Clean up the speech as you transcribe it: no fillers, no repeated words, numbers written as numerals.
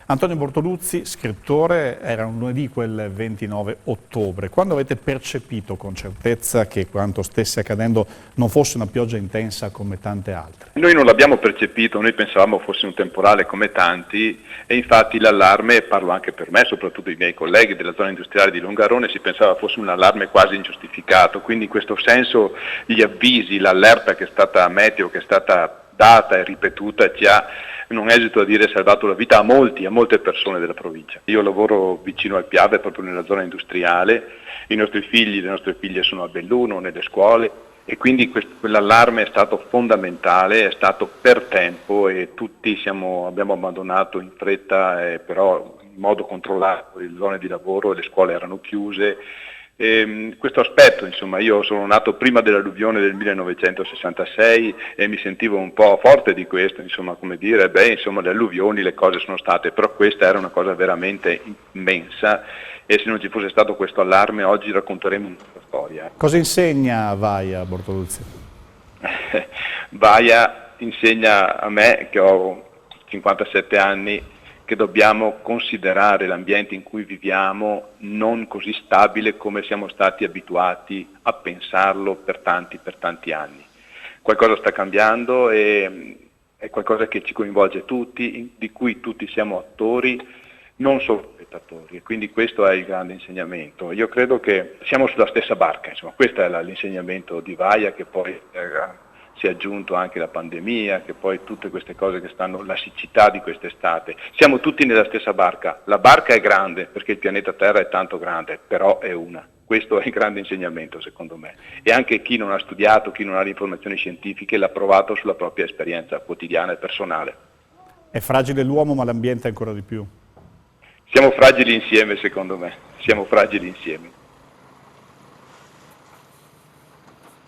Antonio Bortoluzzi, scrittore, era un lunedì quel 29 ottobre. Quando avete percepito con certezza che quanto stesse accadendo non fosse una pioggia intensa come tante altre? Noi non l'abbiamo percepito, noi pensavamo fosse un temporale come tanti e infatti l'allarme, parlo anche per me, soprattutto i miei colleghi della zona industriale di Longarone, si pensava fosse un allarme quasi ingiustificato, quindi in questo senso gli avvisi, l'allerta che è stata meteo, che è stata data e ripetuta ci ha, non esito a dire, salvato la vita a molte persone della provincia. Io lavoro vicino al Piave, proprio nella zona industriale, i nostri figli, le nostre figlie sono a Belluno, nelle scuole, e quindi quell'allarme è stato fondamentale, è stato per tempo e tutti abbiamo abbandonato in fretta, però in modo controllato le zone di lavoro, le scuole erano chiuse. Questo aspetto, insomma, io sono nato prima dell'alluvione del 1966 e mi sentivo un po' forte di questo, insomma, come dire, le alluvioni, le cose sono state, però questa era una cosa veramente immensa e se non ci fosse stato questo allarme oggi racconteremo un'altra storia. Cosa insegna Vaia, Bortoluzzi? Vaia insegna a me, che ho 57 anni, che dobbiamo considerare l'ambiente in cui viviamo non così stabile come siamo stati abituati a pensarlo per tanti anni. Qualcosa sta cambiando e è qualcosa che ci coinvolge tutti, di cui tutti siamo attori, non solo spettatori, e quindi questo è il grande insegnamento. Io credo che siamo sulla stessa barca, insomma, questo è l'insegnamento di Vaia, che poi si è aggiunto anche la pandemia, che poi tutte queste cose che stanno, la siccità di quest'estate. Siamo tutti nella stessa barca. La barca è grande perché il pianeta Terra è tanto grande, però è una. Questo è il grande insegnamento secondo me. E anche chi non ha studiato, chi non ha le informazioni scientifiche l'ha provato sulla propria esperienza quotidiana e personale. È fragile l'uomo ma l'ambiente ancora di più. Siamo fragili insieme secondo me, siamo fragili insieme.